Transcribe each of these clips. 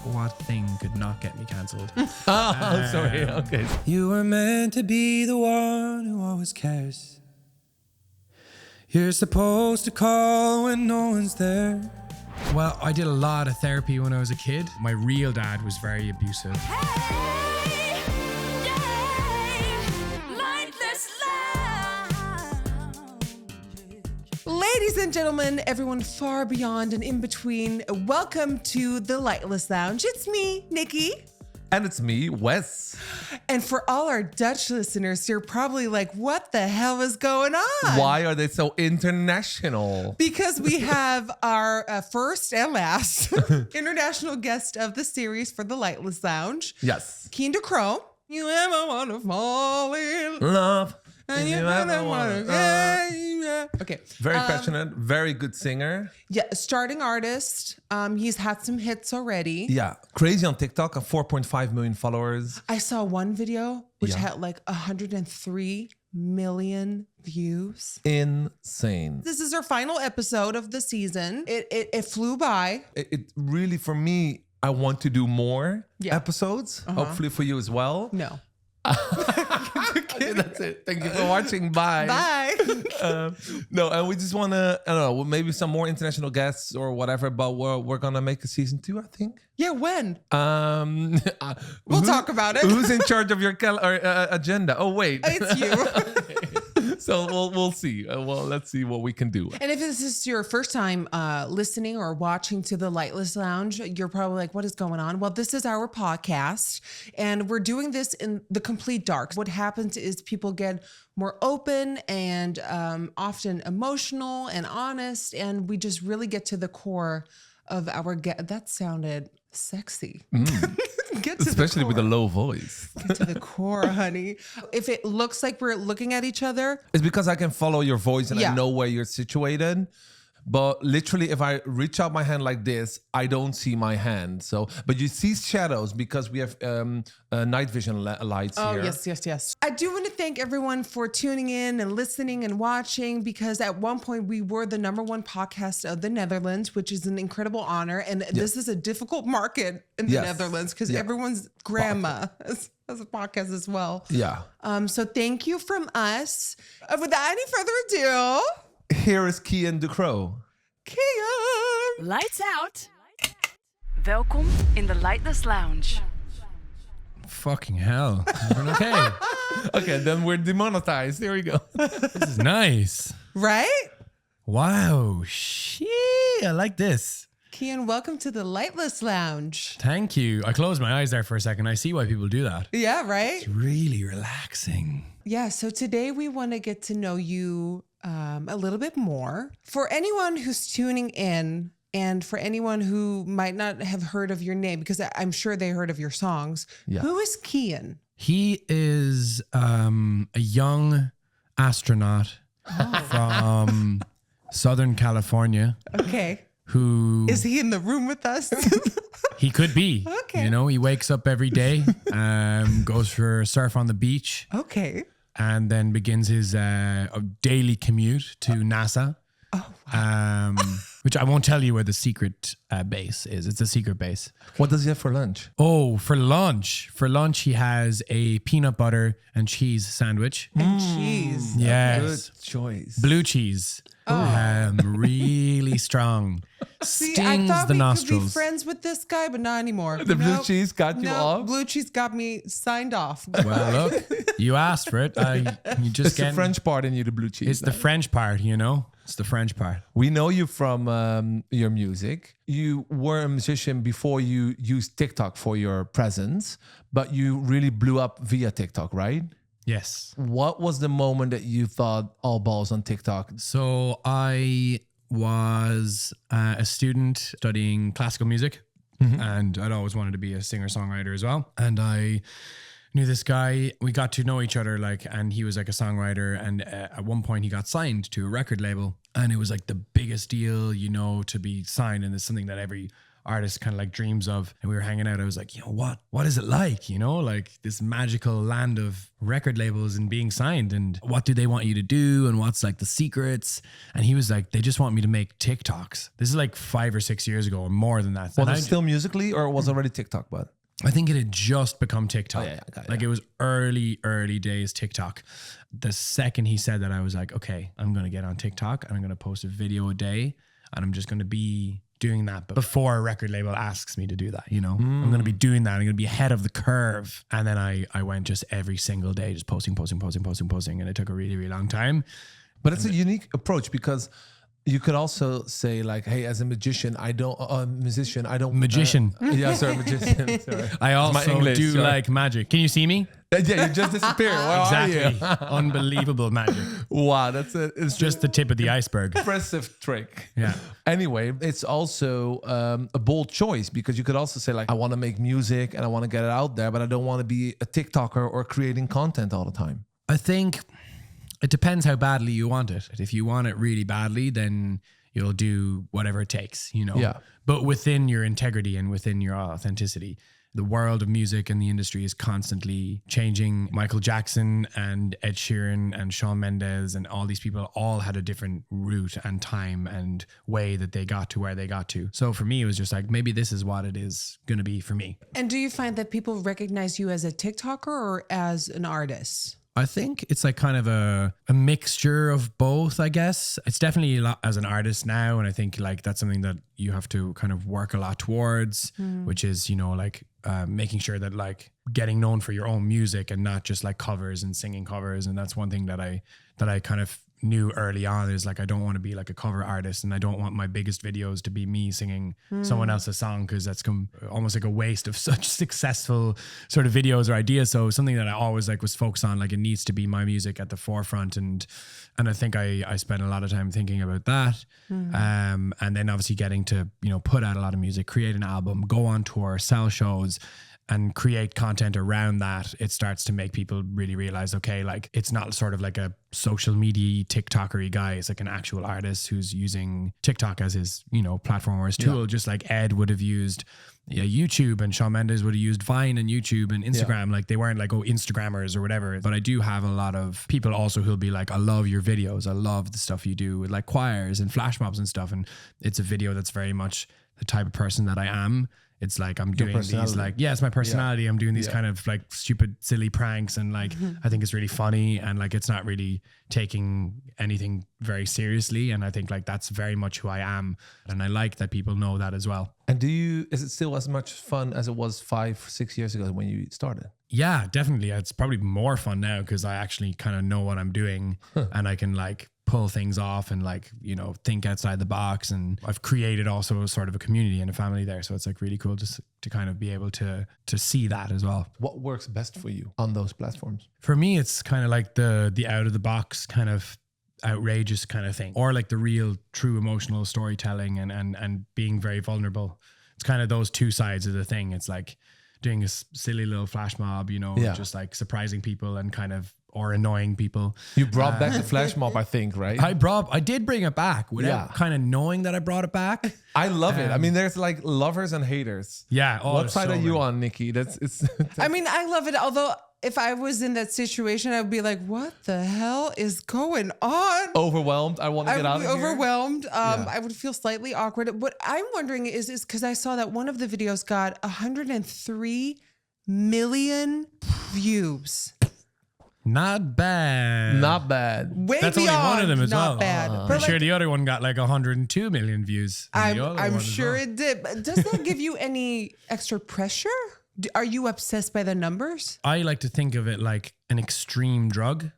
what thing could not get me cancelled? Sorry. Okay. You were meant to be the one who always cares. You're supposed to call when no one's there. Well, I did a lot of therapy when I was a kid. My real dad was very abusive. Hey, yeah, Lightless Lounge. Ladies and gentlemen, everyone far beyond and in between, welcome to the Lightless Lounge. It's me, Nikkie. And it's me, Wes. And for all our Dutch listeners, you're probably like, what the hell is going on? Why are they so international? Because we have our first and last international guest of the series for the Lightless Lounge. Yes. Cian Ducrot. You ever want to fall in Love. and you never want to. Okay. Very passionate, very good singer. Yeah, starting artist. He's had some hits already. Yeah. Crazy on TikTok, 4.5 million followers. I saw one video which had like 103 million views. Insane. This is our final episode of the season. It flew by. It really, for me, I want to do more episodes. Hopefully for you as well. No. Okay, that's it. Thank you for watching. Bye. Bye. No, and we just want to, I don't know, maybe some more international guests or whatever, but we're going to make a season 2, I think. Yeah, when? We'll talk about it. Who's in charge of your agenda? Oh, wait. It's you. So we'll see. Well, let's see what we can do. And if this is your first time listening or watching to the Lightless Lounge, you're probably like, what is going on? Well, this is our podcast, and we're doing this in the complete dark. What happens is people get more open and often emotional and honest, and we just really get to the core of our That sounded sexy. Get to Especially the with a low voice. Get to the core, honey. If it looks like we're looking at each other, It's because I can follow your voice and Yeah. I know where you're situated. But literally, if I reach out my hand like this, I don't see my hand. So, but you see shadows because we have night vision lights here. Yes. I do want to thank everyone for tuning in and listening and watching, because at one point we were the #1 podcast of the Netherlands, which is an incredible honor. And this is a difficult market in the Yes. Netherlands because Yeah. everyone's grandma has a podcast as well. Yeah. So thank you from us. Without any further ado, Here is Cian Ducrot. Kean. Lights out. Welkom in de Lightless Lounge. Fucking hell. Okay. Okay, then we're demonetized. Here we go. This is nice. Right? Wow. Shit. I like this. Kean, welcome to the Lightless Lounge. Thank you. I closed my eyes there for a second. I see why people do that. Yeah, right? It's really relaxing. Yeah, so today we want to get to know you a little bit more. For anyone who's tuning in, and for anyone who might not have heard of your name, because I'm sure they heard of your songs, who is Kean? He is a young astronaut from Southern California. Okay. Who Is he in the room with us? he could be. Okay. You know, he wakes up every day, goes for a surf on the beach, Okay. and then begins his daily commute to NASA. Oh, wow. Which I won't tell you where the secret base is. It's a secret base. What does he have for lunch? Oh, for lunch. For lunch, he has a peanut butter and cheese sandwich. And cheese. Yes. Good choice. Blue cheese. Really strong. See, Stings I thought the we nostrils. could be friends with this guy, but not anymore. The blue cheese got you off? Blue cheese got me signed off. Well, look, you asked for it. You just It's the French part in you, the blue cheese. It's the French part, you know? It's the French part. We know you from your music. You were a musician before you used TikTok for your presence, but you really blew up via TikTok, right? Yes. What was the moment that you thought all balls on TikTok? So I was a student studying classical music, and I'd always wanted to be a singer-songwriter as well. And I knew this guy. We got to know each other, and he was like a songwriter. And at one point, he got signed to a record label, and it was like the biggest deal, you know, to be signed. And it's something that every artist kind of like dreams of. And we were hanging out. I was like, what is it like? Like this magical land of record labels and being signed, and what do they want you to do? And what's like the secrets? And he was like, they just want me to make TikToks. This is like 5 or 6 years ago or more than that. Was it still Musically or was it already TikTok, bud? I think it had just become TikTok. It was early days TikTok. The second he said that, I was like, okay, I'm going to get on TikTok and I'm going to post a video a day, and I'm just going to be doing that. But before a record label asks me to do that, I'm going to be doing that. I'm going to be ahead of the curve. And then I went just every single day, just posting. And it took a really, really long time. But it's a unique approach, because you could also say like, hey, as a musician, I don't. Magician. Sorry. Sorry. I also do like magic. Can you see me? Yeah, you just disappeared. Where Exactly. are you? Unbelievable magic. Wow, that's it. It's Just the tip of the iceberg. impressive trick. Yeah. Anyway, it's also a bold choice, because you could also say like, I want to make music and I want to get it out there, but I don't want to be a TikToker or creating content all the time. I think it depends how badly you want it. If you want it really badly, then you'll do whatever it takes, Yeah. But within your integrity and within your authenticity. The world of music and the industry is constantly changing. Michael Jackson and Ed Sheeran and Shawn Mendes and all these people all had a different route and time and way that they got to where they got to. So for me, it was just like, maybe this is what it is going to be for me. And do you find that people recognize you as a TikToker or as an artist? I think it's like kind of a mixture of both, I guess. It's definitely a lot as an artist now. And I think like that's something that you have to kind of work a lot towards, which is, making sure that like getting known for your own music and not just like covers and singing covers. And that's one thing that I kind of knew early on, is like, I don't want to be like a cover artist, and I don't want my biggest videos to be me singing someone else's song, because that's almost like a waste of such successful sort of videos or ideas. So something that I always like was focused on, like it needs to be my music at the forefront. And I think I spent a lot of time thinking about that. And then obviously getting to, put out a lot of music, create an album, go on tour, sell shows, and create content around that. It starts to make people really realize, okay, like it's not sort of like a social media TikTokery guy. It's like an actual artist who's using TikTok as his, platform or his tool, just like Ed would have used YouTube, and Shawn Mendes would have used Vine and YouTube and Instagram. Like they weren't like, Instagrammers or whatever. But I do have a lot of people also who'll be like, I love your videos. I love the stuff you do with like choirs and flash mobs and stuff. And it's a video that's very much the type of person that I am. It's like I'm doing these like, it's my personality. I'm doing these kind of like stupid, silly pranks, and like I think it's really funny, and like it's not really taking anything very seriously. And I think like that's very much who I am, and I like that people know that as well. And is it still as much fun as it was 5-6 years ago when you started? Yeah, definitely. It's probably more fun now because I actually kind of know what I'm doing, and I can like pull things off and like, think outside the box. And I've created also sort of a community and a family there. So it's like really cool just to kind of be able to see that as well. What works best for you on those platforms? For me, it's kind of like the out of the box kind of outrageous kind of thing, or like the real true emotional storytelling and being very vulnerable. It's kind of those two sides of the thing. It's like doing a silly little flash mob, just like surprising people and kind of, or annoying people. You brought back the flash mob, I think, right? I did bring it back without kind of knowing that I brought it back. I love it. I mean, there's like lovers and haters. Yeah. What side are you on, Nikkie? I mean, I love it. Although if I was in that situation, I would be like, what the hell is going on? Overwhelmed. I want to get out of here. Overwhelmed. I would feel slightly awkward. What I'm wondering is because I saw that one of the videos got 103 million views. Not bad. Not bad. Way That's beyond only one of them as not well. bad. I'm sure the other one got like 102 million views. I'm sure it did. But does that give you any extra pressure? Are you obsessed by the numbers? I like to think of it like an extreme drug.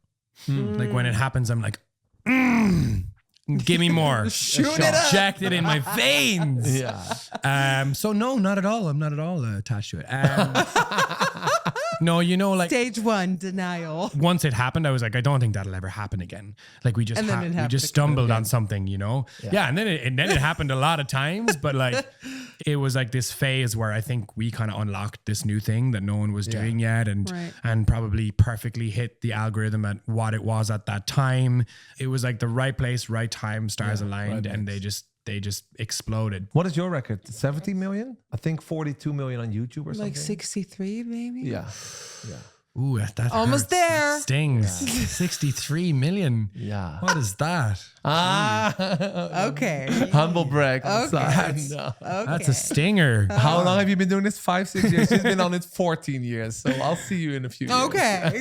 Like when it happens, I'm like, give me more. Shoot it up. Inject it in my veins. Yeah. So no, not at all. I'm not at all attached to it. No, like Stage 1 denial. once it happened, I was like, I don't think that'll ever happen again. Like we just And then it we happened just stumbled on something, Yeah, and then it happened a lot of times, but like it was like this phase where I think we kind of unlocked this new thing that no one was doing yet, and probably perfectly hit the algorithm at what it was at that time. It was like the right place, right time, stars aligned, and they just they just exploded. What is your record? 70 million? I think 42 million on YouTube or something. Like 63, maybe? Yeah. Ooh, that Almost hurts. there. Stings. 63 million. Yeah. What is that? Okay. Humble brag. Okay. No. That's a stinger. How long have you been doing this? 5-6 years. She's been on it 14 years. So I'll see you in a few years. Okay.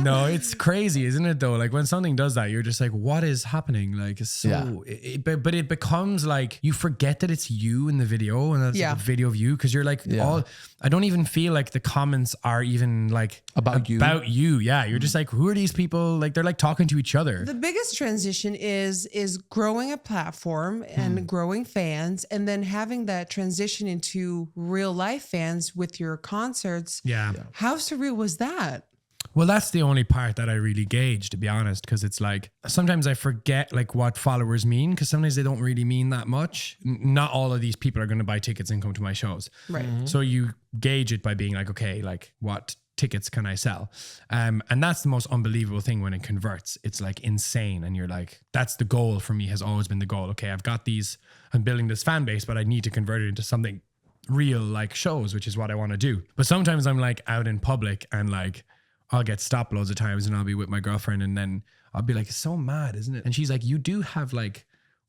No, it's crazy, isn't it though? Like when something does that, you're just like, what is happening? Like it's so, but it becomes like you forget that it's you in the video and that's like a video of you because you're like, I don't even feel like the comments are even like About you. Yeah, you're just like, who are these people? Like they're like talking to each other. The biggest transition is growing a platform and growing fans, and then having that transition into real life fans with your concerts. Yeah. How surreal was that? Well, that's the only part that I really gauge, to be honest, because it's like sometimes I forget like what followers mean because sometimes they don't really mean that much. Not all of these people are going to buy tickets and come to my shows. Right. So you gauge it by being like, okay, like what tickets can I sell? And that's the most unbelievable thing when it converts. It's like insane. And you're like, that's the goal for me, has always been the goal. Okay, I've got these, I'm building this fan base, but I need to convert it into something real like shows, which is what I want to do. But sometimes I'm like out in public and like, I'll get stopped loads of times and I'll be with my girlfriend and then I'll be like, it's so mad, isn't it? And she's like, you do have like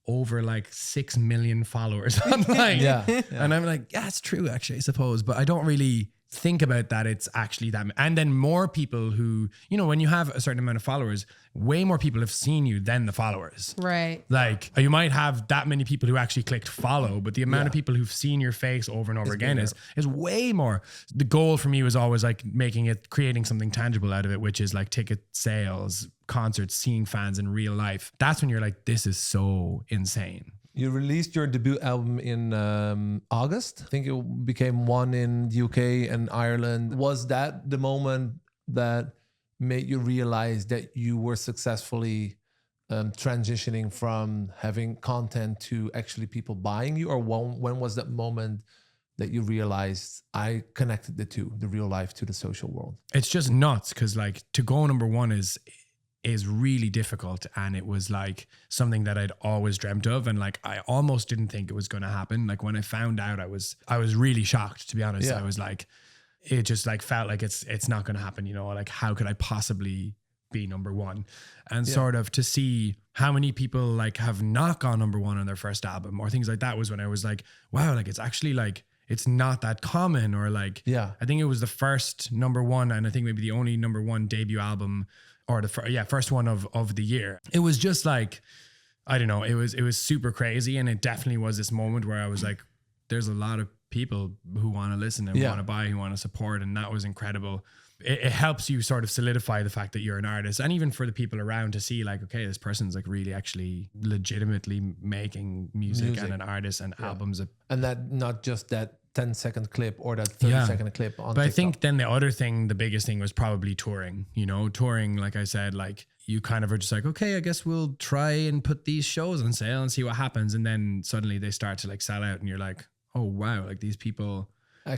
over like 6 million followers online. And I'm like, yeah, it's true actually, I suppose. But I don't really think about that it's actually that. And then more people who, you know, when you have a certain amount of followers, way more people have seen you than the followers. Right. Like you might have that many people who actually clicked follow, but the amount of people who've seen your face over and over again is way more. The goal for me was always like creating something tangible out of it, which is like ticket sales, concerts, seeing fans in real life. That's when you're like, this is so insane. You released your debut album in August. I think it became one in the UK and Ireland. Was that the moment that made you realize that you were successfully transitioning from having content to actually people buying you? Or when was that moment that you realized I connected the two, the real life to the social world? It's just nuts because like to go number one is really difficult, and it was like something that I'd always dreamt of, and like I almost didn't think it was going to happen. Like when I found out, I was really shocked, to be honest. I was like, it just like felt like it's not going to happen, you know, like how could I possibly be number one? And sort of to see how many people like have not gone number one on their first album or things like that was when I was like, wow, like it's actually like it's not that common. Or like I think it was the first number one, and I think maybe the only number one debut album, or the first one of the year. It was just like, I don't know, it was super crazy. And it definitely was this moment where I was like, there's a lot of people who want to listen and want to buy, who want to support. And that was incredible. It helps you sort of solidify the fact that you're an artist. And even for the people around to see like, okay, this person's like really actually legitimately making music. And an artist and albums. And that not just that 10-second clip or that 30-second clip on TikTok. I think then the other thing, the biggest thing was probably touring. You know, touring, like I said, like you kind of are just like, okay, I guess we'll try and put these shows on sale and see what happens. And then suddenly they start to like sell out and you're like, oh wow, like these people,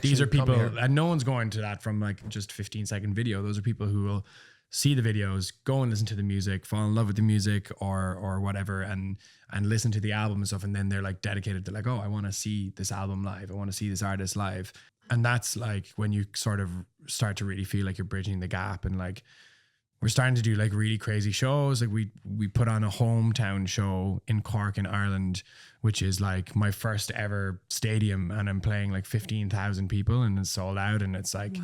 these are people, and no one's going to that from like just 15-second video. Those are people who will see the videos, go and listen to the music, fall in love with the music or whatever, and listen to the album and stuff. And then they're like dedicated to like, oh, I want to see this album live. I want to see this artist live. And that's like when you sort of start to really feel like you're bridging the gap. And like, we're starting to do like really crazy shows. Like we put on a hometown show in Cork in Ireland, which is like my first ever stadium. And I'm playing like 15,000 people and it's sold out. And it's like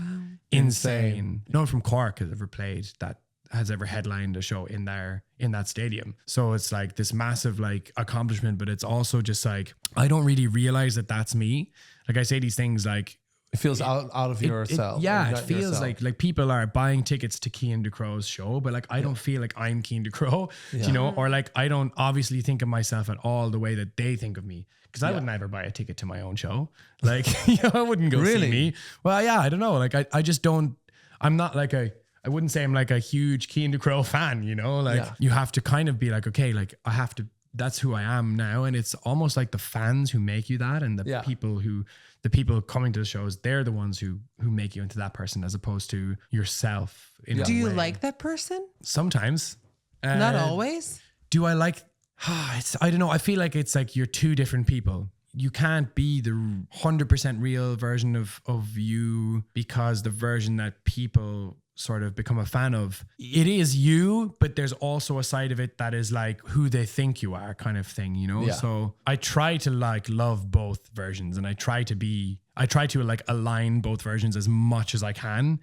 insane. No one from Cork has ever headlined a show in that stadium. So it's like this massive like accomplishment, but it's also just like, I don't really realize that that's me. Like I say these things like, it feels out of yourself. It feels like people are buying tickets to Cian Ducrot's show, but like I don't feel like I'm Cian Ducrot, you know, or like I don't obviously think of myself at all the way that they think of me, because I would never buy a ticket to my own show. Like, you know, I wouldn't go see me. Well, yeah, I don't know. Like I just don't. I'm not like I wouldn't say I'm like a huge Cian Ducrot fan. You know, like you have to kind of be like, okay, like I have to. That's who I am now, and it's almost like the fans who make you that, and the people coming to the shows, they're the ones who make you into that person, as opposed to yourself. Do you like that person? Sometimes. Not always. Do I like I don't know. I feel like it's like you're two different people. You can't be the 100% real version of you, because the version that people sort of become a fan of, it is you, but there's also a side of it that is like who they think you are, kind of thing, you know? Yeah. So I try to like love both versions, and I try to like align both versions as much as I can.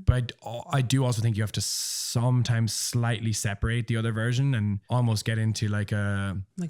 But I do also think you have to sometimes slightly separate the other version and almost get into like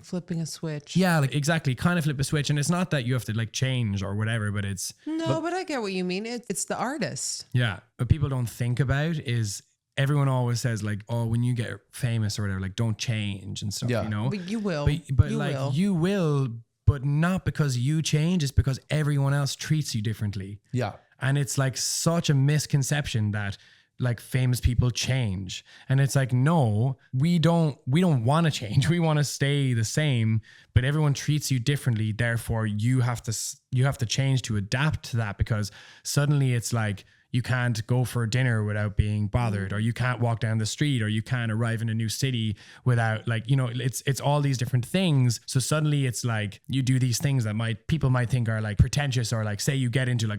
flipping a switch. yeah, like exactly, kind of flip a switch. And it's not that you have to like change or whatever, but it's But I get what you mean. It's the artist. yeah. What people don't think about is everyone always says like, oh, when you get famous or whatever, like don't change and stuff, Yeah. you know? But you will. But You like will. you will, but not because you change, it's because everyone else treats you differently. Yeah. And it's like such a misconception that like famous people change. And it's like, no, we don't want to change. We want to stay the same, but everyone treats you differently. Therefore you have to change to adapt to that, because suddenly it's like, you can't go for dinner without being bothered, or you can't walk down the street, or you can't arrive in a new city without like, you know, it's all these different things. So suddenly it's like you do these things that people might think are like pretentious, or like say you get into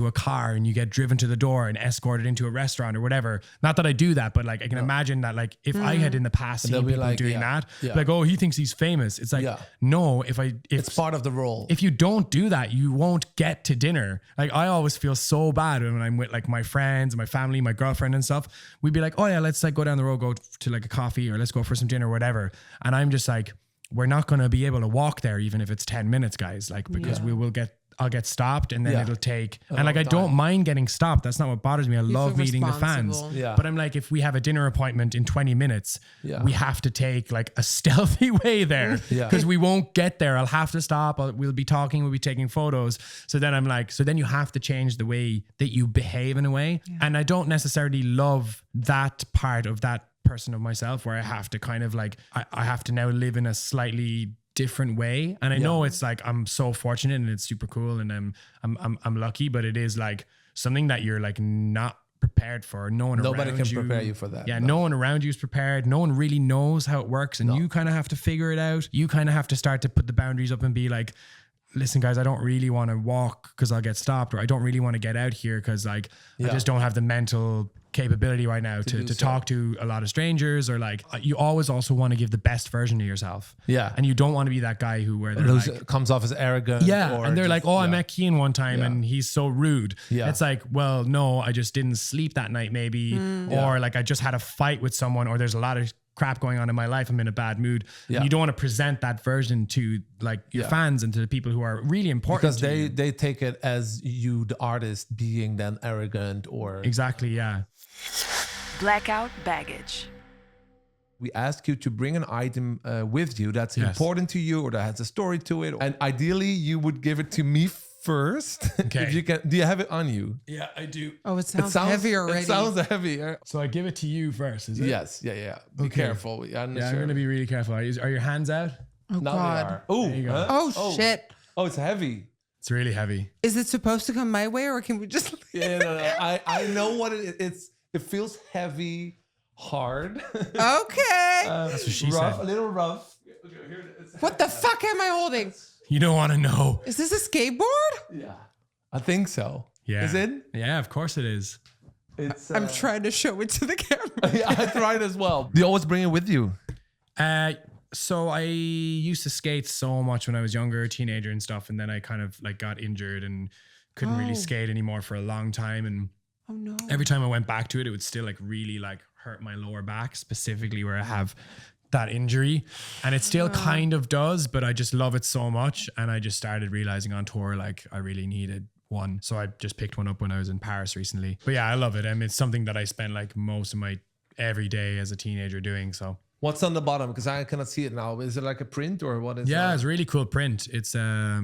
a car and you get driven to the door and escorted into a restaurant or whatever. Not that I do that, but like I can imagine that like if I had in the past seen people like, doing yeah, that, yeah. like, oh, he thinks he's famous. It's like, Yeah. no, if It's part of the role. if you don't do that, you won't get to dinner. Like I always feel so bad when I'm with like my friends, my family, my girlfriend and stuff. We'd be like, oh yeah, let's like go down the road, go to like a coffee, or let's go for some dinner, whatever. And I'm just like, we're not going to be able to walk there, even if it's 10 minutes, guys, like, because I'll get stopped, and then Yeah. it'll take, A and like, long I don't time. mind getting stopped. That's not what bothers me. I love feel meeting the fans. responsible. Yeah. But I'm like, if we have a dinner appointment in 20 minutes, Yeah. we have to take like a stealthy way there, Yeah. because we won't get there. I'll have to stop. We'll be talking. We'll be taking photos. So then I'm like, so then you have to change the way that you behave in a way. And I don't necessarily love that part of that person of myself, where I have to kind of like, I have to now live in a slightly different way. And I know it's like, I'm so fortunate and it's super cool, and I'm lucky, but it is like something that you're like not prepared for. Nobody can prepare you for that. Yeah, no one around you is prepared. No one really knows how it works, and you kind of have to figure it out. You kind of have to start to put the boundaries up and be like, listen, guys, I don't really want to walk because I'll get stopped, or I don't really want to get out here because like I just don't have the mental capability right now to talk to a lot of strangers, or like you always also want to give the best version of yourself. Yeah. And you don't want to be that guy who where they're like, comes off as arrogant. yeah, or and they're just- like, oh, I yeah. met Kean one time and he's so rude. Yeah. It's like, well, no, I just didn't sleep that night maybe, or like I just had a fight with someone, or there's a lot of crap going on in my life. I'm in a bad mood. Yeah. And you don't want to present that version to like your fans and to the people who are really important Because to you. they take it as you, the artist, being then arrogant or... Exactly, yeah. Blackout baggage. We ask you to bring an item with you that's important to you or that has a story to it. And ideally, you would give it to me first. Okay. If you can. Do you have it on you? Yeah, I do. Oh, it sounds heavy already. It sounds heavy. So I give it to you first, is it? Yes. Yeah. Be Okay. careful. I'm not Yeah, I'm sure. going to be really careful. Are your hands out? Oh, Now God. they are. Oh, you go. Oh, shit. Oh, it's heavy. It's really heavy. Is it supposed to come my way, or can we just... Yeah, no. I know what it is. It feels heavy, hard. Okay. That's what she rough, said. a little rough. What the fuck am I holding? You don't want to know. Is this a skateboard? Yeah. I think so. Yeah. Is it? Yeah, of course it is. It's. I'm trying to show it to the camera. Yeah, I tried as well. Do you always bring it with you? So I used to skate so much when I was younger, a teenager and stuff. And then I kind of like got injured and couldn't really skate anymore for a long time. And Oh, no. every time I went back to it, it would still like really like hurt my lower back, specifically where I have that injury. And it still kind of does, but I just love it so much. And I just started realizing on tour, like I really needed one. So I just picked one up when I was in Paris recently. But yeah, I love it. I mean, it's something that I spent like most of my every day as a teenager doing. So What's on the bottom? Because I cannot see it now. Is it like a print or what is yeah, that? it's a really cool print. It's a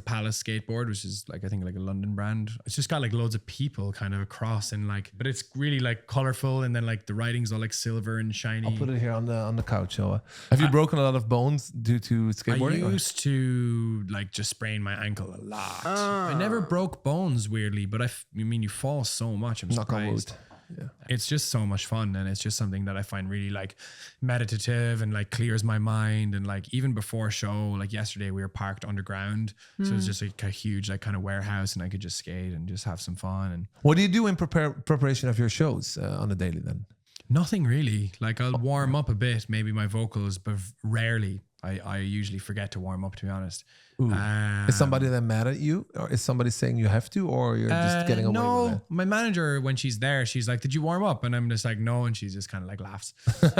Palace skateboard, which is like I think like a London brand. It's just got like loads of people kind of across and like, but it's really like colorful, and then like the writing's all like silver and shiny. I'll put it here on the couch. So, have you broken a lot of bones due to skateboarding? I or- used to like just sprain my ankle a lot. I never broke bones weirdly, but I mean you fall so much. I'm Knock on wood. surprised. It's just so much fun, and it's just something that I find really like meditative and like clears my mind. And like even before show, like yesterday we were parked underground, so it's just like a huge like kind of warehouse, and I could just skate and just have some fun. And What do you do in preparation of your shows on a daily then? nothing really. Like I'll warm up a bit, maybe my vocals, but rarely. I usually forget to warm up, to be honest. Is somebody then mad at you, or is somebody saying you have to, or you're just getting away with it? No, my manager, when she's there, she's like, "Did you warm up?" And I'm just like, "No," and she's just kind of like laughs. But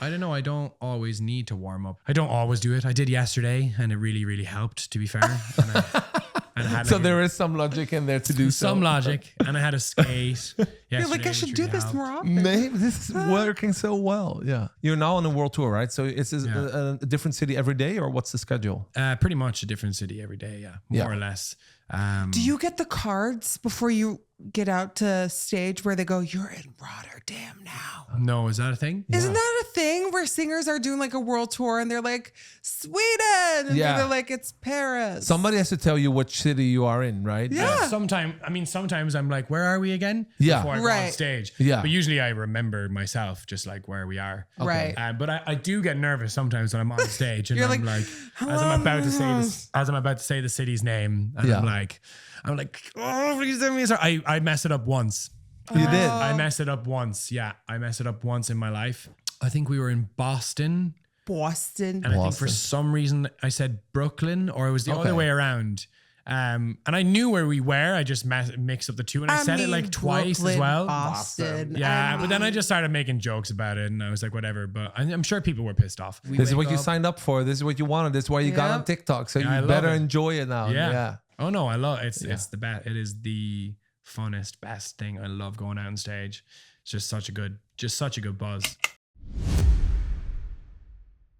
I don't know. I don't always need to warm up. I don't always do it. I did yesterday, and it really, really helped, to be fair. And I had So there is some logic in there to do some logic, and I had a skate. You're like, I yesterday, should which do really this helped. more often. Maybe this is working so well. Yeah. You're now on a world tour, right? So it's a different city every day, or what's the schedule? Pretty much a different city every day, more or less. Do you get the cards before you get out to stage where they go, "You're in Rotterdam now"? No, is that a thing? Isn't that a thing where singers are doing like a world tour and they're like, Sweden? And they're like, it's Paris. Somebody has to tell you which city you are in, right? Yeah. Sometimes I'm like, where are we again? Yeah. Before I go on stage. Yeah. But usually I remember myself just like where we are. Right. But I do get nervous sometimes when I'm on stage and You're I'm like, as I'm about to say the city's name, and I'm like, oh, please let me. I mess it up once. You did. I messed it up once. Yeah, I messed it up once in my life. I think we were in Boston. Boston. And I think for some reason I said Brooklyn, or it was the other way around. And I knew where we were. I just mixed up the two, and I said it like twice Brooklyn, as well. Boston. Yeah, but then I just started making jokes about it, and I was like, whatever. But I'm sure people were pissed off. This is what you signed up for. This is what you wanted. This is why you got on TikTok. So I you love better it. enjoy it now. Yeah. Oh no, I love it. It's the best. It is the funnest, best thing. I love going out on stage. It's just such a good buzz.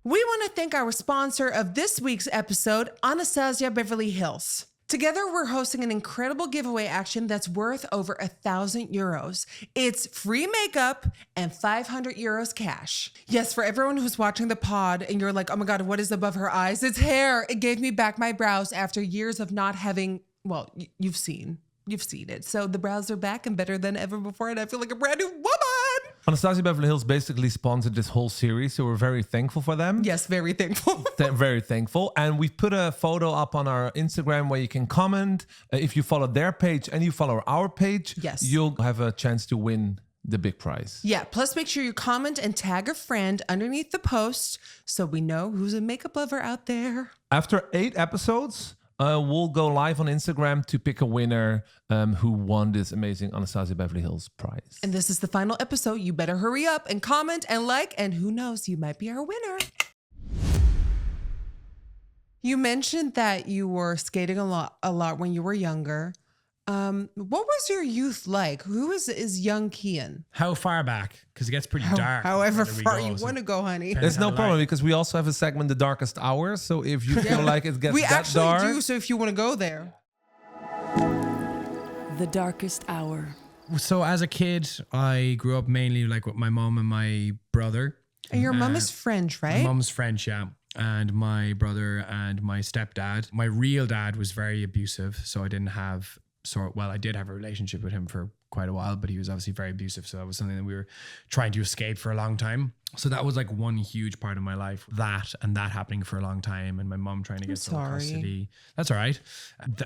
We want to thank our sponsor of this week's episode, Anastasia Beverly Hills. Together, we're hosting an incredible giveaway action that's worth over 1,000 euros. It's free makeup and 500 euros cash. Yes, for everyone who's watching the pod and you're like, oh my God, what is above her eyes? It's hair. It gave me back my brows after years of not having, well, you've seen it. So the brows are back and better than ever before, and I feel like a brand new woman. Anastasia Beverly Hills basically sponsored this whole series, so we're very thankful for them. Yes, very thankful. Very thankful. And we've put a photo up on our Instagram where you can comment. If you follow their page and you follow our page, yes, you'll have a chance to win the big prize. Yeah, plus make sure you comment and tag a friend underneath the post so we know who's a makeup lover out there. After 8 episodes, we'll go live on Instagram to pick a winner who won this amazing Anastasia Beverly Hills prize. And this is the final episode. You better hurry up and comment and like, and who knows, you might be our winner. You mentioned that you were skating a lot when you were younger. What was your youth like? Who is young Kean? How far back? Because it gets pretty dark. However far you want to go, honey. There's no problem because we also have a segment, The Darkest Hour. So if you feel like it gets that dark. We actually do, so if you want to go there. The Darkest Hour. So as a kid, I grew up mainly like with my mom and my brother. And your mom is French, right? My mom's French, yeah. And my brother and my stepdad. My real dad was very abusive, so I didn't have... I did have a relationship with him for quite a while, but he was obviously very abusive. So that was something that we were trying to escape for a long time. So that was like one huge part of my life, that happening for a long time, and my mom trying to get sole custody. That's all right.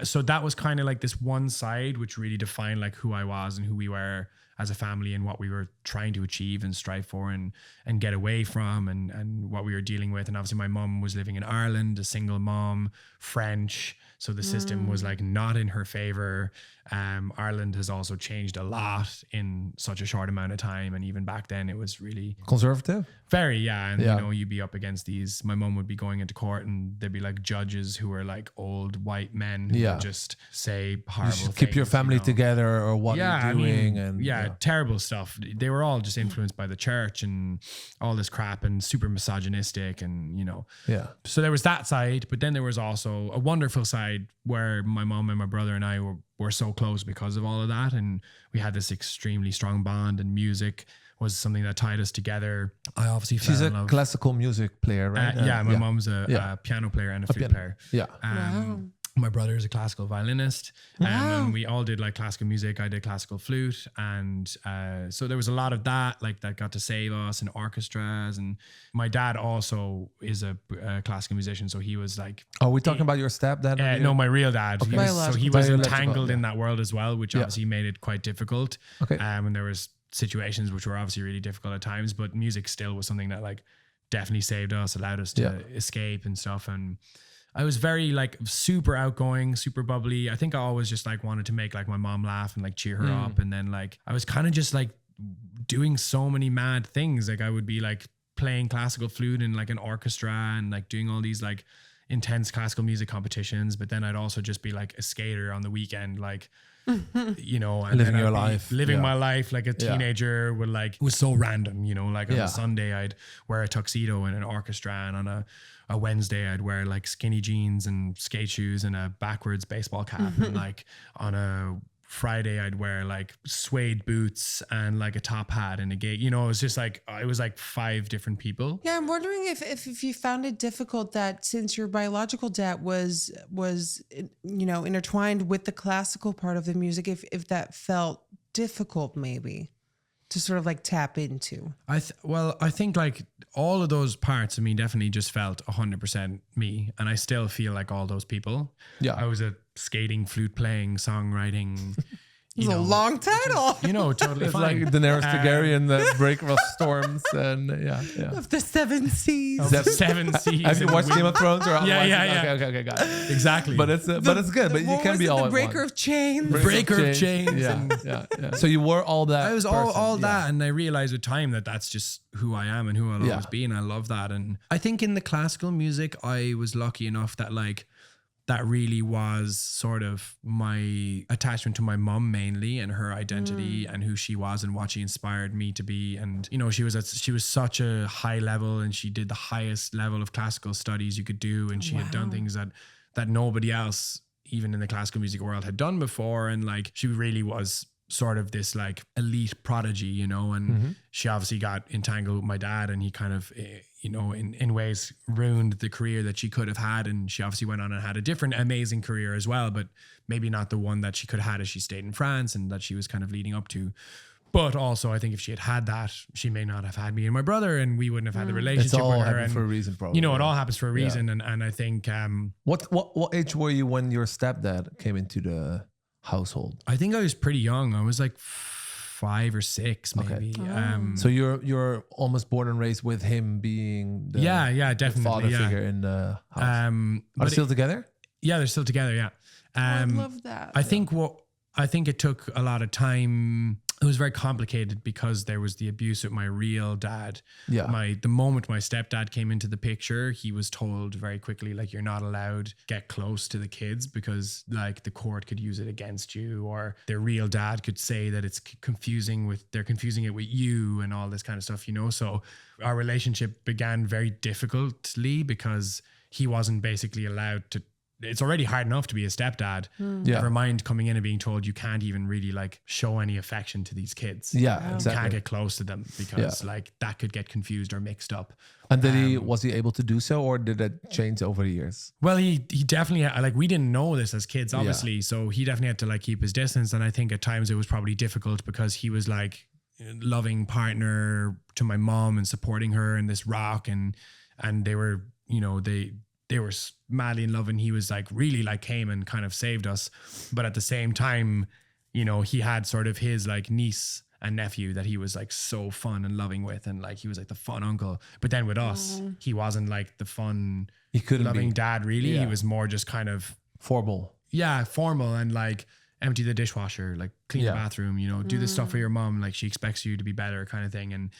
So that was kind of like this one side, which really defined like who I was and who we were as a family and what we were trying to achieve and strive for and get away from and what we were dealing with. And obviously my mom was living in Ireland, a single mom, French. So the system was like not in her favor. Ireland has also changed a lot in such a short amount of time. And even back then it was really conservative. Very, yeah. And you know, you'd be up against these, my mom would be going into court and there'd be like judges who were like old white men who would just say horrible things. Keep your family together or what you're doing. Terrible stuff. They were all just influenced by the church and all this crap and super misogynistic and, you know. Yeah. So there was that side, but then there was also a wonderful side where my mom and my brother and I were so close because of all of that. And we had this extremely strong bond, and music was something that tied us together. I obviously fell in love. She's a classical music player, right? My mom's a piano player and a flute player. Yeah. My brother is a classical violinist, and we all did like classical music. I did classical flute, and so there was a lot of that, like that got to save us, and orchestras. And my dad also is a classical musician, so he was like. Are we talking about your stepdad? No, my real dad. Okay. So he was Biological, entangled in that world as well, which obviously made it quite difficult. Okay. And there was situations which were obviously really difficult at times, but music still was something that like definitely saved us, allowed us to escape and stuff. And I was very like super outgoing, super bubbly. I think I always just like wanted to make like my mom laugh and like cheer her up. And then like I was kind of just like doing so many mad things. Like I would be like playing classical flute in like an orchestra and like doing all these like intense classical music competitions. But then I'd also just be like a skater on the weekend, like, you know, and living then your I'd be life. living my life like a teenager would like, it was so random, you know, like on a Sunday I'd wear a tuxedo in an orchestra, and on a Wednesday I'd wear like skinny jeans and skate shoes and a backwards baseball cap. And like on a Friday I'd wear like suede boots and like a top hat and a gate, you know. It was just like, it was like 5 different people. Yeah, I'm wondering if you found it difficult that since your biological dad was you know, intertwined with the classical part of the music, if that felt difficult maybe to sort of like tap into. I think like all of those parts of me definitely just felt 100% me, and I still feel like all those people. Yeah. I was a skating, flute playing, songwriting. It's a long title. You know, totally It's fine. like Daenerys Targaryen, the breaker of storms, and Of the 7 seas. Of the 7 seas. Have you watched Game of Thrones? Or Yeah. Okay, got it. Exactly. But it's good. But you What can was be it, all the at breaker once. of chains. Breaker of chains. Yeah. So you were all that. I was person, all that, and I realized with time that that's just who I am and who I'll always be, and I love that. And I think in the classical music, I was lucky enough that like that really was sort of my attachment to my mum mainly, and her identity and who she was and what she inspired me to be. And you know, she was such a high level, and she did the highest level of classical studies you could do, and she had done things that nobody else, even in the classical music world, had done before. And like she really was sort of this like elite prodigy, you know. And she obviously got entangled with my dad, and he kind of, you know, in ways ruined the career that she could have had. And she obviously went on and had a different amazing career as well, but maybe not the one that she could have had as she stayed in France and that she was kind of leading up to. But also I think if she had that, she may not have had me and my brother, and we wouldn't have had the relationship It's all with her. happened And, for a reason, probably. you know, it all happens for a reason. And I think, What age were you when your stepdad came into the household? I think I was pretty young. I was like 5 or 6 maybe. So you're almost born and raised with him being the definitely father yeah. figure in the house. Are But they still together? Yeah, they're still together. Yeah. I love that. I think it took a lot of time. It was very complicated because there was the abuse with my real dad. Yeah. The moment my stepdad came into the picture, he was told very quickly, like, you're not allowed to get close to the kids because like the court could use it against you, or their real dad could say that it's they're confusing it with you and all this kind of stuff, you know? So our relationship began very difficultly because he wasn't basically allowed to. It's already hard enough to be a stepdad. Never mind coming in and being told you can't even really like show any affection to these kids. Yeah, You exactly. can't get close to them because like that could get confused or mixed up. And was he able to do so, or did that change over the years? Well, he definitely like, we didn't know this as kids, obviously. So he definitely had to like keep his distance. And I think at times it was probably difficult because he was like a loving partner to my mom and supporting her in this rock. And they were, you know, they were madly in love, and he was like really like came and kind of saved us. But at the same time, you know, he had sort of his like niece and nephew that he was like so fun and loving with, and like he was like the fun uncle. But then with us, he wasn't like the fun, He couldn't loving be dad really. Yeah. He was more just kind of formal. formal and like empty the dishwasher, like clean the bathroom, you know, do this stuff for your mom, like she expects you to be better kind of thing.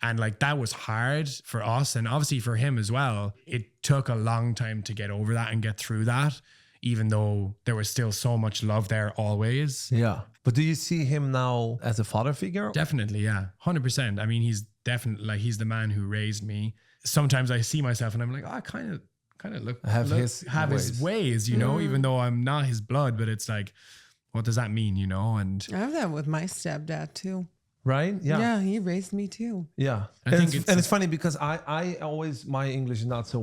And like that was hard for us, and obviously for him as well. It took a long time to get over that and get through that, even though there was still so much love there always. Yeah. But do you see him now as a father figure? Definitely, yeah. 100%. I mean, he's definitely like, he's the man who raised me. Sometimes I see myself and I'm like, oh, I kind of look his ways, you know, even though I'm not his blood, but it's like, what does that mean, you know? And I have that with my stepdad too. right? Yeah, he raised me too. Yeah, I and think it's funny because I always, my English is not so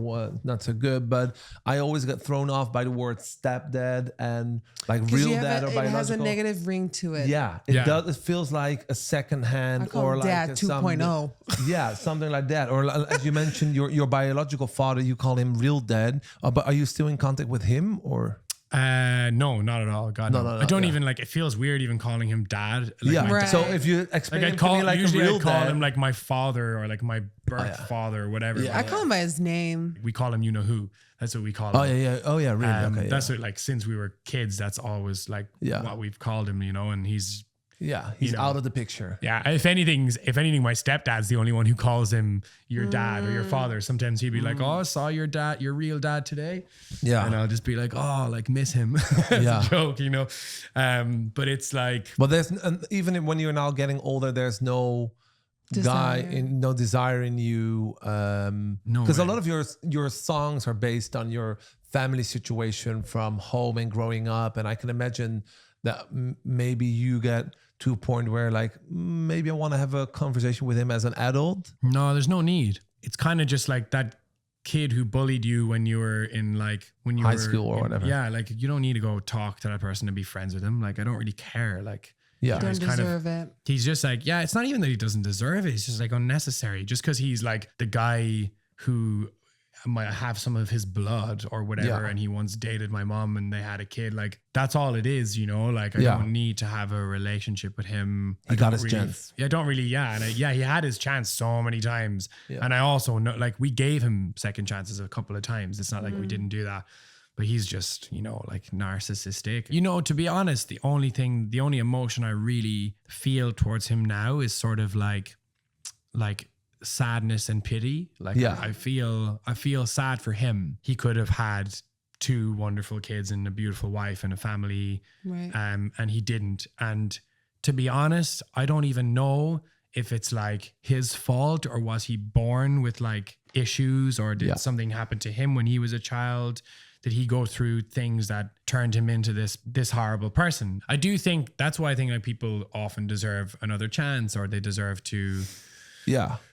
good, but I always get thrown off by the word stepdad and like real dad or biological. It has a negative ring to it. Yeah, it does. It feels like a second hand I call or him like Dad 2.0. Yeah, something like that. Or as you mentioned, your biological father, you call him real dad. But are you still in contact with him or? No, not at all. God, no. I don't even like. It feels weird even calling him dad. Like, yeah. Right. So if you explain Like him I'd call, to me like usually a real I'd call dad, him like my father or like my birth father or whatever. Yeah. I call him by his name. We call him you know who. That's what we call him. oh yeah. Really? Okay. That's what, like, since we were kids, that's always like what we've called him, you know, and he's he's out of the picture. yeah. If anything, my stepdad's the only one who calls him your dad or your father. Sometimes he'd be like, "Oh, I saw your real dad today." Yeah. And I'll just be like, "Oh, like miss him." As Yeah. a joke, you know. But it's like, But there's even when you're now getting older, there's no no desire in you. Because a lot of your songs are based on your family situation from home and growing up, and I can imagine that maybe you get to a point where like maybe I want to have a conversation with him as an adult. no, there's no need. It's kind of just like that kid who bullied you when you were in like when you High were school or whatever. Yeah, like you don't need to go talk to that person and be friends with him. Like I don't really care. Like Yeah. Don't he's kind of- deserve it. he's just like, yeah, it's not even that he doesn't deserve it. It's just like unnecessary. Just because he's like the guy who might have some of his blood or whatever, Yeah. and he once dated my mom and they had a kid. Like that's all it is, you know. Like I Yeah. don't need to have a relationship with him. He I got don't his really- chance. Yeah, I don't really. Yeah, and he had his chance so many times, Yeah. and I also know like we gave him second chances a couple of times. It's not like we didn't do that. But he's just, you know, like narcissistic. You know, to be honest, the only emotion I really feel towards him now is sort of like sadness and pity. Like Yeah. I feel sad for him. He could have had 2 wonderful kids and a beautiful wife and a family. Right. And he didn't. And to be honest, I don't even know if it's like his fault or was he born with like issues or did something happen to him when he was a child? Did he go through things that turned him into this horrible person? I do think that's why I think like people often deserve another chance or they deserve to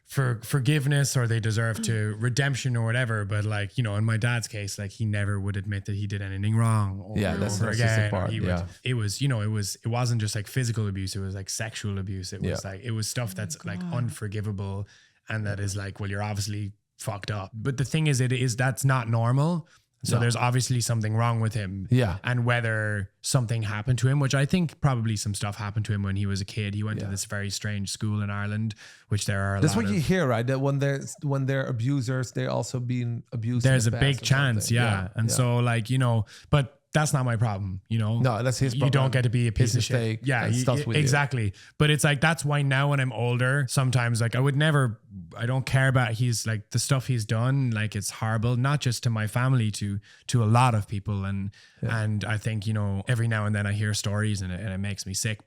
for forgiveness or they deserve to redemption or whatever. But like, you know, in my dad's case, like he never would admit that he did anything wrong over and that's over the narcissistic again. part, He would, it was, you know, it wasn't just like physical abuse. It was like sexual abuse. It was like, it was stuff that's like unforgivable. And that is like, well, you're obviously fucked up. But the thing is, that's not normal. So there's obviously something wrong with him. Yeah. And whether something happened to him, which I think probably some stuff happened to him when he was a kid. He went to this very strange school in Ireland, which there are That's what you hear, right? That when they're abusers, they're also being abused. There's a in the big past or chance, something. yeah. And so like, you know, but that's not my problem, you know? No, that's his You problem. don't get to be a piece His of shit. mistake Yeah, and stuff with you. exactly. But it's like, that's why now when I'm older, sometimes like I don't care about he's like the stuff he's done. Like it's horrible, not just to my family, to a lot of people. And I think, you know, every now and then I hear stories and it makes me sick,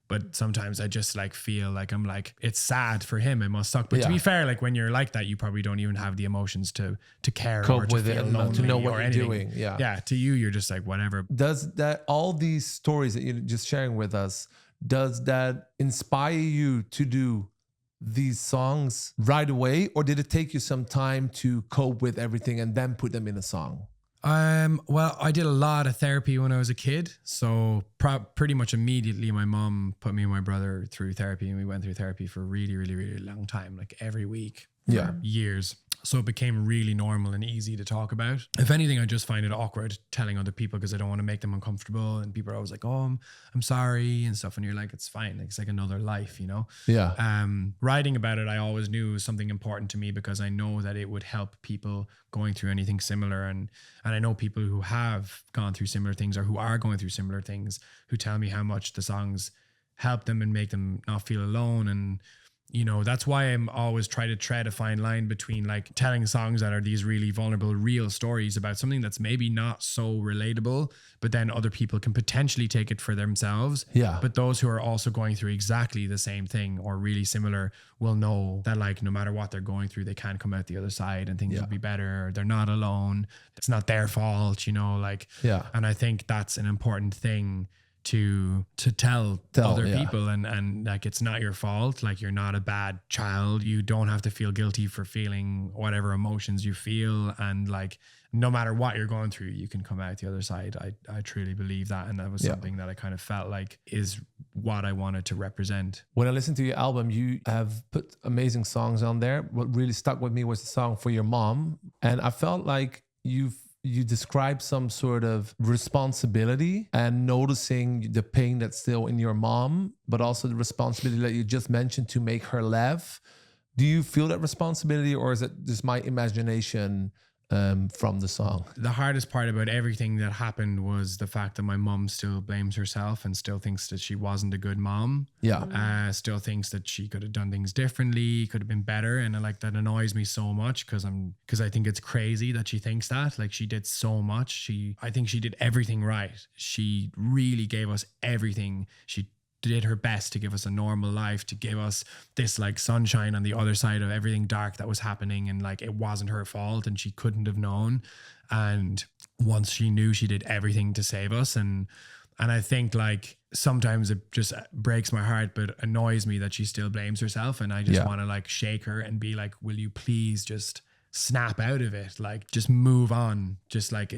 but sometimes I just like feel like I'm like, it's sad for him. It must suck. But to be fair, like when you're like that, you probably don't even have the emotions to care Cope or to with it feel and lonely to know what or you're anything. doing. Yeah. Yeah. To you, you're just like, whatever. Does that, all these stories that you're just sharing with us, does that inspire you to do these songs right away? Or did it take you some time to cope with everything and then put them in a song? Well, I did a lot of therapy when I was a kid. So pretty much immediately my mom put me and my brother through therapy, and we went through therapy for a really, really, really long time, like every week for years. So it became really normal and easy to talk about. If anything, I just find it awkward telling other people because I don't want to make them uncomfortable. And people are always like, "Oh, I'm sorry," and stuff. And you're like, "It's fine. It's like another life, you know?" Yeah. Writing about it, I always knew was something important to me because I know that it would help people going through anything similar. And I know people who have gone through similar things or who are going through similar things who tell me how much the songs help them and make them not feel alone. And you know, that's why I'm always trying to tread a fine line between like telling songs that are these really vulnerable, real stories about something that's maybe not so relatable, but then other people can potentially take it for themselves. Yeah. But those who are also going through exactly the same thing or really similar will know that like no matter what they're going through, they can come out the other side and things will be better. They're not alone. It's not their fault, you know, like, Yeah. and I think that's an important thing to tell other yeah. people, and like it's not your fault. Like you're not a bad child. You don't have to feel guilty for feeling whatever emotions you feel, and like no matter what you're going through, you can come out the other side. I truly believe that, and that was something that I kind of felt like is what I wanted to represent. When I listened to your album, you have put amazing songs on there. What really stuck with me was the song For Your Mom, and I felt like you described some sort of responsibility and noticing the pain that's still in your mom, but also the responsibility that you just mentioned to make her laugh. Do you feel that responsibility, or is it just my imagination from the song? The hardest part about everything that happened was the fact that my mom still blames herself and still thinks that she wasn't a good mom. Yeah. Still thinks that she could have done things differently, could have been better. And like that annoys me so much because I think it's crazy that she thinks that. Like she did so much. I think she did everything right. She really gave us everything. She did her best to give us a normal life, to give us this like sunshine on the other side of everything dark that was happening, and like it wasn't her fault and she couldn't have known. And once she knew, she did everything to save us. And I think like sometimes it just breaks my heart, but annoys me that she still blames herself, and I just want to like shake her and be like, will you please just snap out of it, like just move on, just like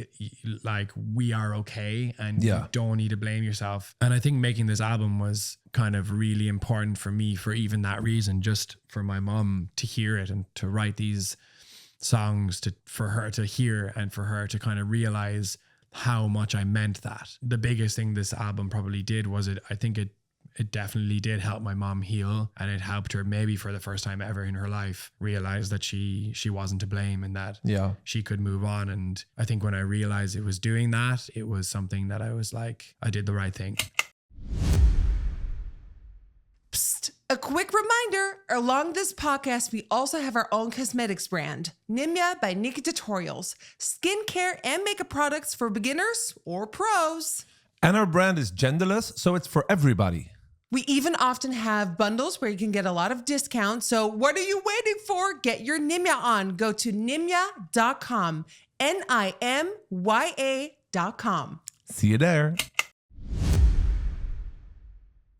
we are okay, and you don't need to blame yourself. And I think making this album was kind of really important for me for even that reason, just for my mom to hear it and to write these songs for her to hear and for her to kind of realize how much I meant that. The biggest thing this album probably did was I think it definitely did help my mom heal, and it helped her maybe for the first time ever in her life realize that she wasn't to blame and that she could move on. And I think when I realized it was doing that, it was something that I was like, I did the right thing. Psst, a quick reminder, along this podcast, we also have our own cosmetics brand, Nimya by Nikkie Tutorials, skincare and makeup products for beginners or pros. And our brand is genderless, so it's for everybody. We even often have bundles where you can get a lot of discounts. So what are you waiting for? Get your Nimya on. Go to nimya.com, NIMYA.com. See you there.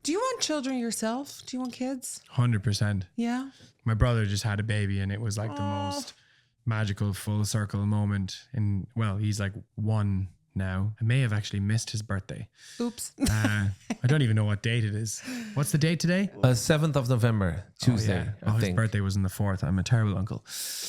Do you want children yourself? Do you want kids? 100%. Yeah. My brother just had a baby, and it was like the most magical full circle moment. And well, he's like 1 now. I may have actually missed his birthday. Oops. I don't even know what date it is. What's the date today? 7th of November, Tuesday. I his think. birthday was on the 4th. I'm a terrible uncle.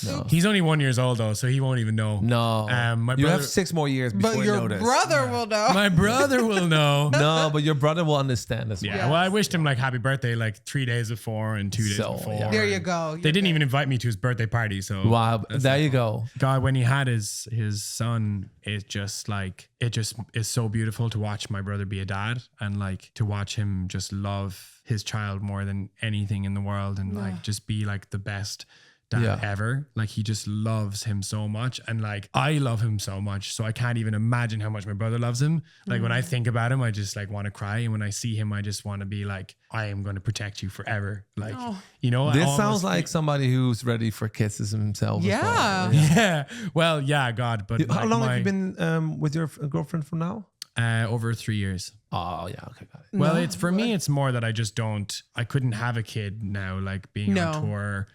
No. He's only 1 year old though, so he won't even know. No. My you brother, have 6 more years before But you your notice. brother will know. my brother will know. No, but your brother will understand as well. Yeah, well, I wished him like happy birthday like 3 days before and 2 days before. Yeah. There you go. They didn't even invite me to his birthday party. So Wow, there you go. God, when he had his son, it just is so beautiful to watch my brother be a dad, and like to watch him just love his child more than anything in the world, and like just be like the best dad ever. Like he just loves him so much, and like I love him so much, so I can't even imagine how much my brother loves him. Like when I think about him, I just like want to cry, and when I see him, I just want to be like, I am going to protect you forever. Like you know, This sounds like somebody who's ready for kids himself. Yeah. As well. yeah. Well, yeah, God, but How like long have you been with your girlfriend for now? over 3 years. Oh yeah, okay, got it. Well, it's for me, it's more that I couldn't have a kid now, like being on tour.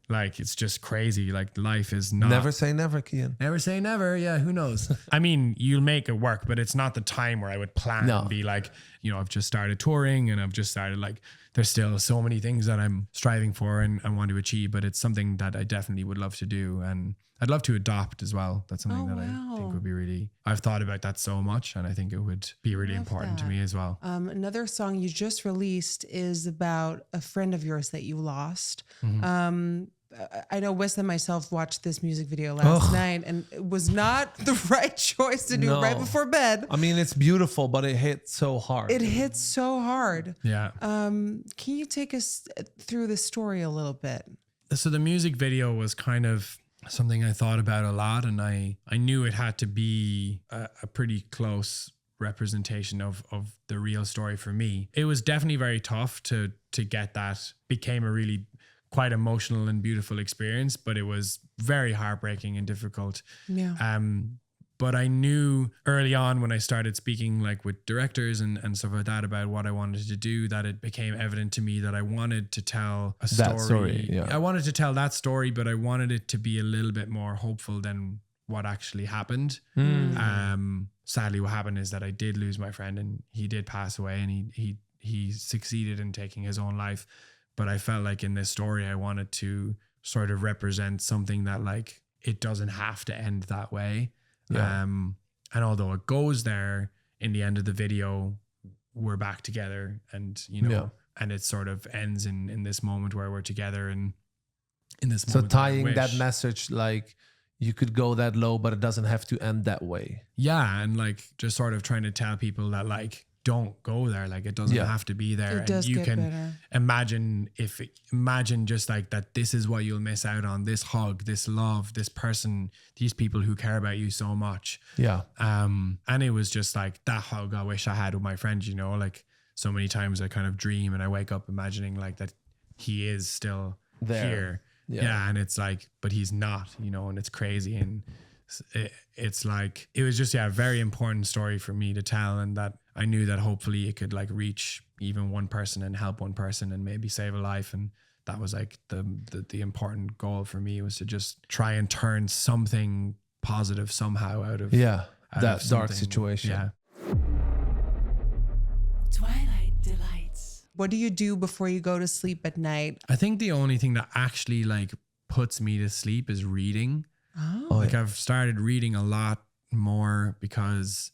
Like it's just crazy. Like life is not. Never say never, Kean. Never say never. Yeah, who knows? I mean, you'll make it work, but it's not the time where I would plan and be like, you know, I've just started touring and I've just started like, there's still so many things that I'm striving for and I want to achieve, but it's something that I definitely would love to do. And I'd love to adopt as well. That's something that I think would be really, I've thought about that so much, and I think it would be really important to me as well. Another song you just released is about a friend of yours that you lost. I know Wes and myself watched this music video last night, and it was not the right choice to do right before bed. I mean, it's beautiful, but it hits so hard. It hits so hard. Yeah. Can you take us through the story a little bit? So the music video was kind of something I thought about a lot, and I knew it had to be a pretty close representation of the real story for me. It was definitely very tough to get that. Became a really quite emotional and beautiful experience, but it was very heartbreaking and difficult. Yeah. But I knew early on when I started speaking like with directors and stuff like that about what I wanted to do, that it became evident to me that I wanted to tell a story. That story, yeah. I wanted to tell that story, but I wanted it to be a little bit more hopeful than what actually happened. Sadly, what happened is that I did lose my friend, and he did pass away, and he succeeded in taking his own life. But I felt like in this story, I wanted to sort of represent something that like it doesn't have to end that way. Yeah. And although it goes there, in the end of the video, we're back together, and and it sort of ends in this moment where we're together, and in this moment. So tying that message, like you could go that low, but it doesn't have to end that way. Yeah, and like just sort of trying to tell people that like don't go there, like it doesn't have to be there. It does and you get can better. imagine just like that this is what you'll miss out on, this hug, this love, this person, these people who care about you so much. Yeah. And it was just like that hug I wish I had with my friend, like so many times I kind of dream and I wake up imagining like that he is still there. Here. Yeah. And it's like, but he's not, and it's crazy. And it's like, it was just, a very important story for me to tell. And that I knew that hopefully it could like reach even one person and help one person and maybe save a life. And that was like the important goal for me, was to just try and turn something positive somehow out of that dark situation. Yeah. Twilight Delights. What do you do before you go to sleep at night? I think the only thing that actually like puts me to sleep is reading. I've started reading a lot more because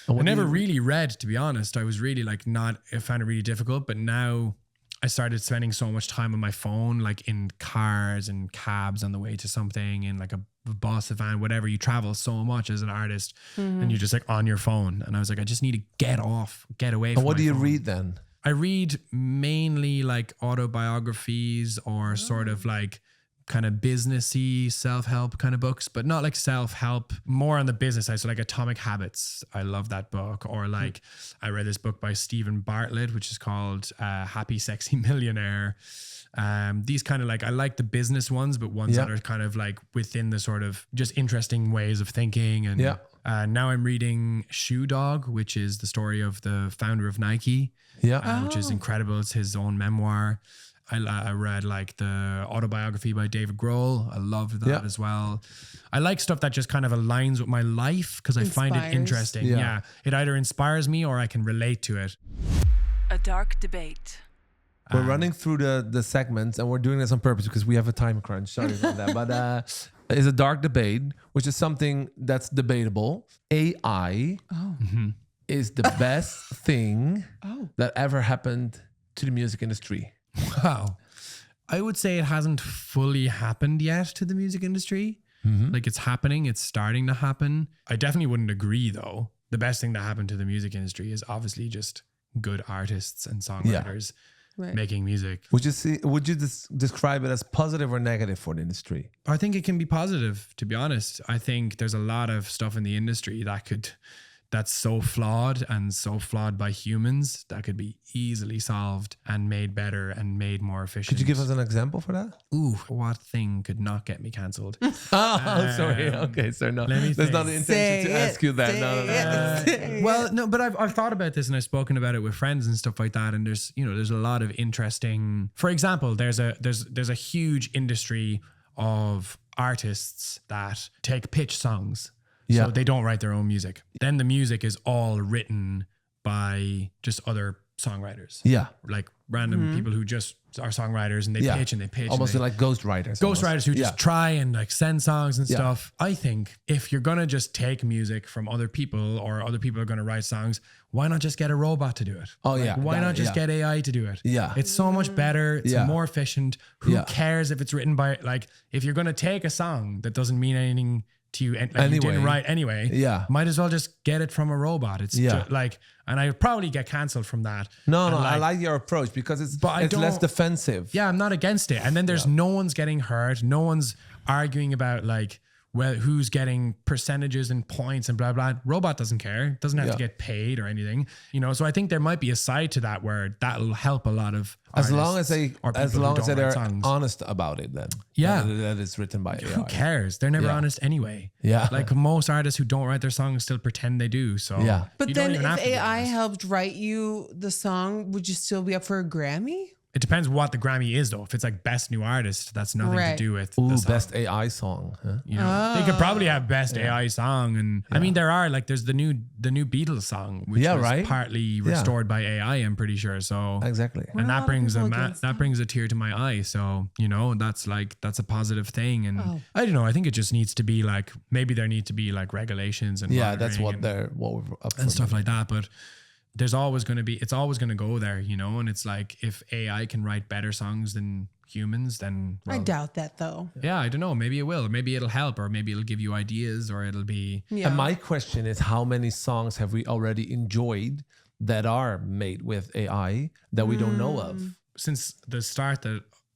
I never really read, to be honest. I was really like I found it really difficult, but now I started spending so much time on my phone, like in cars and cabs on the way to something, in like a bus, a van, whatever. You travel so much as an artist and you're just like on your phone. And I was like, I just need to get away from And what do you phone. read then? I read mainly like autobiographies or sort of like kind of businessy self-help kind of books, but not like self-help, more on the business side. So like Atomic Habits, I love that book. Or like I read this book by Stephen Bartlett, which is called Happy Sexy Millionaire. These kind of like, I like the business ones, but ones that are kind of like within the sort of just interesting ways of thinking. And now I'm reading Shoe Dog, which is the story of the founder of Nike, which is incredible. It's his own memoir. I read like the autobiography by David Grohl. I loved that as well. I like stuff that just kind of aligns with my life because I find it interesting. Yeah. It either inspires me or I can relate to it. A dark debate. We're running through the segments, and we're doing this on purpose because we have a time crunch. Sorry about that. But it's a dark debate, which is something that's debatable. AI is the best thing that ever happened to the music industry. Wow. I would say it hasn't fully happened yet to the music industry. Like it's happening. It's starting to happen. I definitely wouldn't agree though. The best thing that happened to the music industry is obviously just good artists and songwriters making music. Would you describe it as positive or negative for the industry? I think it can be positive, to be honest. I think there's a lot of stuff in the industry that's so flawed and so flawed by humans that could be easily solved and made better and made more efficient. Could you give us an example for that? Ooh, what thing could not get me cancelled? Sorry. Okay, sir. No, there's not the intention to ask you that. No. Well, no, but I've thought about this and I've spoken about it with friends and stuff like that. And there's a lot of interesting. For example, there's a huge industry of artists that take pitch songs. So they don't write their own music. Then the music is all written by just other songwriters. Yeah. Like random people who just are songwriters and they pitch and they pitch. Almost like ghostwriters. Ghostwriters who just try and like send songs and stuff. I think if you're going to just take music from other people or other people are going to write songs, why not just get a robot to do it? Why not just get AI to do it? Yeah. It's so much better. It's more efficient. Who cares if it's written by, like, if you're going to take a song that doesn't mean anything to you, and like you didn't write anyway, might as well just get it from a robot. It's just like, and I would probably get cancelled from that. I like your approach because it's less defensive. Yeah, I'm not against it. And then there's no one's getting hurt. No one's arguing about like well, who's getting percentages and points and blah, blah. Robot doesn't care. Doesn't have to get paid or anything, you know? So I think there might be a side to that where that'll help a lot of as long as they are songs. honest about it, then that is written by AI. Who cares? They're never honest anyway. Yeah, like most artists who don't write their songs still pretend they do. So but then if AI helped write you the song, would you still be up for a Grammy? It depends what the Grammy is, though. If it's like best new artist, that's nothing to do with the song. Best AI song. Huh? You know, they could probably have best AI song, and I mean there are like there's the new Beatles song, which was partly restored by AI. I'm pretty sure. So exactly, and that brings a tear to my eye. So you know that's a positive thing, and I don't know. I think it just needs to be like maybe there need to be like regulations and that's what we're up for and stuff like that, but. It's always going to go there, you know? And it's like, if AI can write better songs than humans, then... I doubt that though. Yeah, I don't know. Maybe it will, or maybe it'll help, or maybe it'll give you ideas, or it'll be... Yeah. And my question is, how many songs have we already enjoyed that are made with AI that we don't know of? Since the start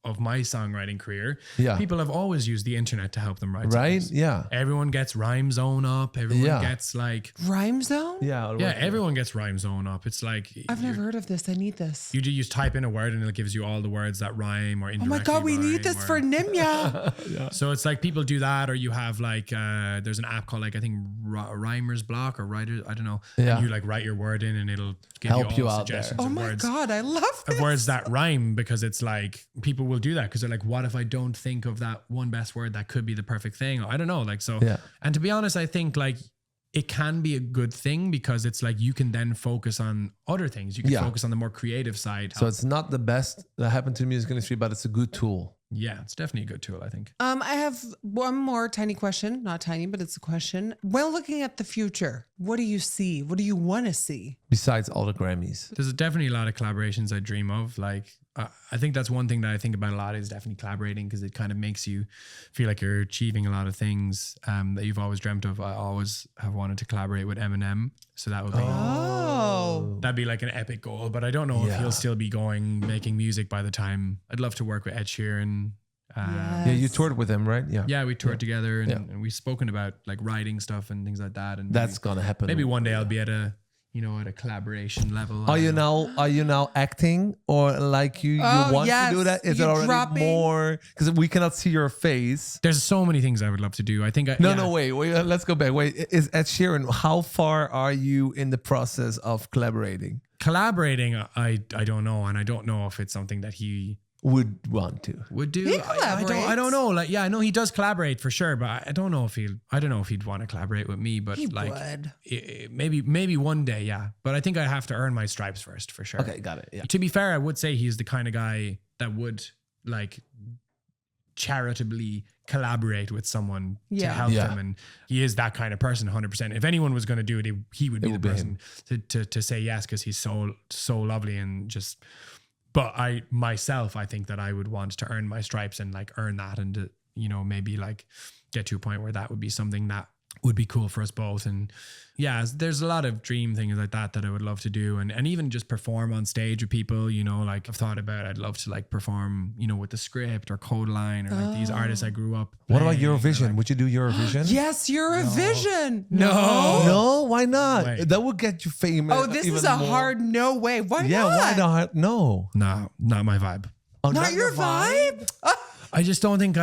of my songwriting career, people have always used the internet to help them write songs. Right? Yeah. Everyone gets Rhyme Zone up. Everyone gets like... Rhyme Zone? Yeah, everyone gets Rhyme Zone up. It's like... I've never heard of this. I need this. You just type in a word and it gives you all the words that rhyme or indirectly. Oh my God, we need this for Nimya. So it's like people do that, or you have like, there's an app called like, I think Rhymer's Block or Writer, I don't know. Yeah. And you like write your word in and it'll give help you all out suggestions there. of Oh my words. God, I love this. Of words that rhyme, because it's like people will do that because they're like, what if I don't think of that one best word that could be the perfect thing? I don't know. Like, so, and to be honest, I think like it can be a good thing because it's like you can then focus on other things. You can focus on the more creative side. So it's not the best that happened to the music industry, but it's a good tool. Yeah, it's definitely a good tool, I think. I have one more tiny question. Not tiny, but it's a question. When looking at the future, what do you see? What do you want to see? Besides all the Grammys. There's definitely a lot of collaborations I dream of. Like, I think that's one thing that I think about a lot is definitely collaborating, because it kind of makes you feel like you're achieving a lot of things that you've always dreamt of. I always have wanted to collaborate with Eminem. So that would be... That'd be like an epic goal, but I don't know if he'll still be making music by the time. I'd love to work with Ed Sheeran. Yeah, you toured with him, right? Yeah, we toured together, and we've spoken about like writing stuff and things like that. And that's gonna happen. Maybe one day I'll be at a collaboration level. Are you now acting, or like you want to do that? Is it already more? Because we cannot see your face. There's so many things I would love to do. I think wait, let's go back. Wait, is Ed Sheeran? How far are you in the process of collaborating? I don't know, and I don't know if it's something that he would want to do. I don't know. Like, I know he does collaborate for sure, but I don't know if he'd want to collaborate with me. But he like, would. Maybe one day, yeah. But I think I have to earn my stripes first, for sure. Okay, got it. Yeah. To be fair, I would say he's the kind of guy that would like charitably collaborate with someone to help them, and he is that kind of person, 100%. If anyone was going to do it, he would be the person to say yes, because he's so lovely and just. But I think that I would want to earn my stripes and like earn that, and to, maybe like get to a point where that would be something that would be cool for us both. And there's a lot of dream things like that I would love to do, and even just perform on stage with people. Like I've thought about, I'd love to like perform, with the Script or Codeline or like these artists I grew up. What about Eurovision? Would you do Eurovision? Yes, Eurovision. No, why not? Wait. That would get you famous. Oh, this is a hard no way. Why not? Yeah, why not? No, not my vibe. Oh, not your vibe? I just don't think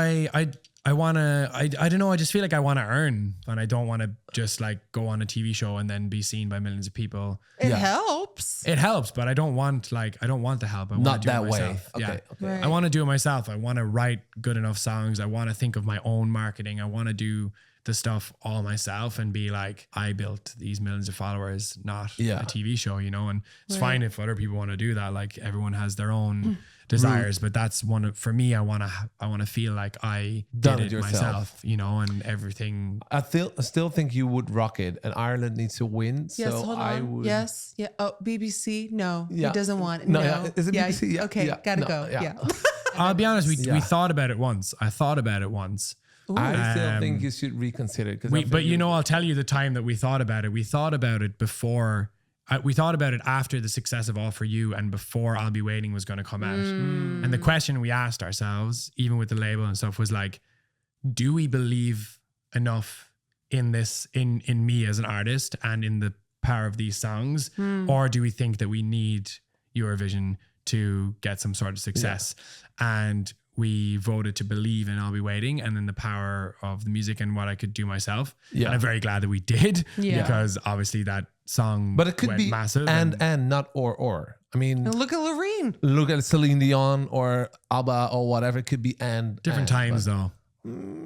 I want to, I don't know. I just feel like I want to earn, and I don't want to just like go on a TV show and then be seen by millions of people. It helps. It helps, but I don't want the help. I want Not to do that it way. myself. Okay. Right. I want to do it myself. I want to write good enough songs. I want to think of my own marketing. I want to do the stuff all myself and be like, I built these millions of followers, not a TV show, and it's fine if other people want to do that. Like everyone has their own desires, but that's for me. I want to feel like I did it myself, and everything. I still think you would rock it, and Ireland needs to win. Yes, so hold on. I would. Yes, yeah. Oh, BBC. No, he doesn't want it. No, No, is it BBC? Yeah. Okay, Yeah. gotta No, go. yeah. Yeah. I'll be honest. We thought about it once. I thought about it once. I still think you should reconsider it. I'll tell you the time that we thought about it. We thought about it before. We thought about it after the success of All For You and before I'll Be Waiting was going to come out. And the question we asked ourselves, even with the label and stuff, was like, do we believe enough in this, in me as an artist and in the power of these songs? Or do we think that we need Eurovision to get some sort of success? And we voted to believe in I'll Be Waiting and then the power of the music and what I could do myself. Yeah. And I'm very glad that we did, because obviously that song But it could went be massive. and not or. I mean, And look at Loreen. look at Celine Dion or ABBA or whatever. It could be and. Different times though.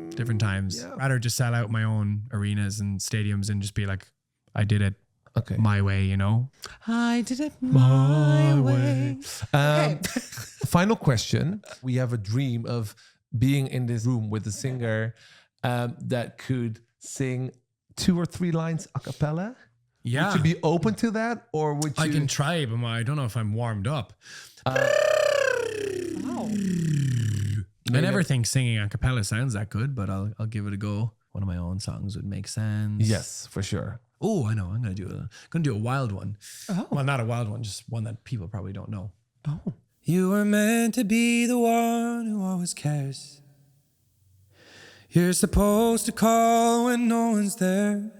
Different times. yeah. Rather just sell out my own arenas and stadiums and just be like, I did it Okay. my way, you know? I did it my way. Okay. Final question. We have a dream of being in this room with a singer that could sing 2 or 3 lines a cappella. Yeah. Would you be open to that, or would you? I can try, but I don't know if I'm warmed up. Wow. I never think singing a cappella sounds that good, but I'll give it a go. One of my own songs would make sense. Yes, for sure. Oh, I know. I'm gonna do a wild one. Oh. Well, not a wild one, just one that people probably don't know. Oh. You were meant to be the one who always cares. You're supposed to call when no one's there.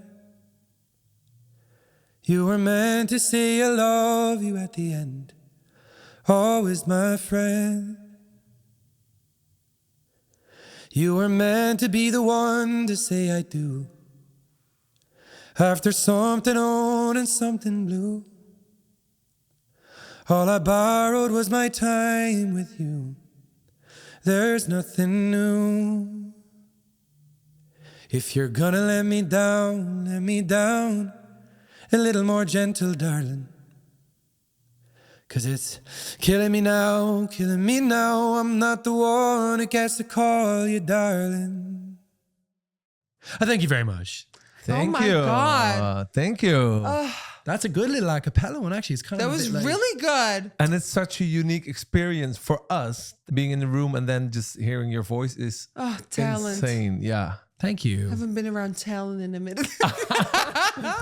You were meant to say I love you at the end. Always my friend. You were meant to be the one to say I do. After something old and something blue. All I borrowed was my time with you. There's nothing new. If you're gonna let me down a little more gentle, darling. 'Cause it's killing me now. I'm not the one who gets to call you darling. Thank you very much. Thank my you. God. Thank you. That's a good little a cappella one, actually. It's kind That of was really good. And it's such a unique experience for us being in the room and then just hearing your voice is Oh, talent. insane. Yeah. Thank you. Haven't been around talent in a minute.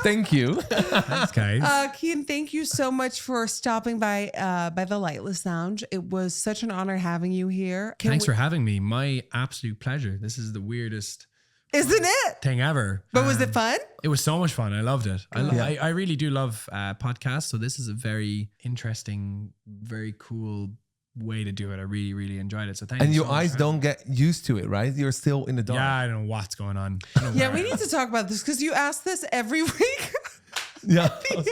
Thank you. Thanks, guys. Kean, thank you so much for stopping by the Lightless Lounge. It was such an honor having you here. Thanks for having me. My absolute pleasure. This is the weirdest Isn't it? thing ever. But was it fun? It was so much fun. I loved it. I really do love podcasts. So this is a very interesting, very cool way to do it. I really, really enjoyed it. So thank you. And your so much eyes for don't get used to it, right? You're still in the dark. Yeah, I don't know what's going on. Yeah, we need to talk about this because you ask this every week. Yeah.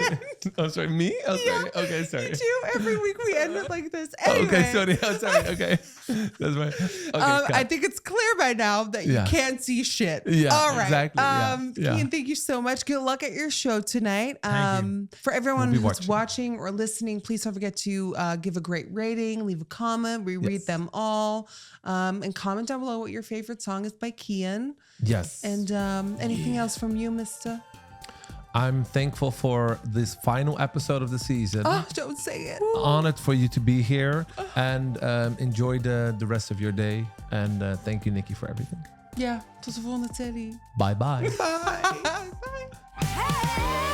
end. Oh, sorry. Me? Oh, sorry. Yeah, Okay, sorry. You do. Every week we end it like this. Anyway. Okay, sorry. Oh, sorry. Okay. That's right. Okay, I think it's clear by now that you Yeah. can't see shit. Yeah, All right. exactly. Yeah. Kean, thank you so much. Good luck at your show tonight. Thank you. For everyone We'll be who's watching or listening, please don't forget to give a great rating, leave a comment. We read Yes. them all. And comment down below what your favorite song is by Kean. Yes. And anything else from you, mister? I'm thankful for this final episode of the season. Oh, don't say it. Honored for you to be here and enjoy the rest of your day. And thank you, Nikki, for everything. Ja, tot de volgende serie. Bye bye. Bye. Bye. Hey!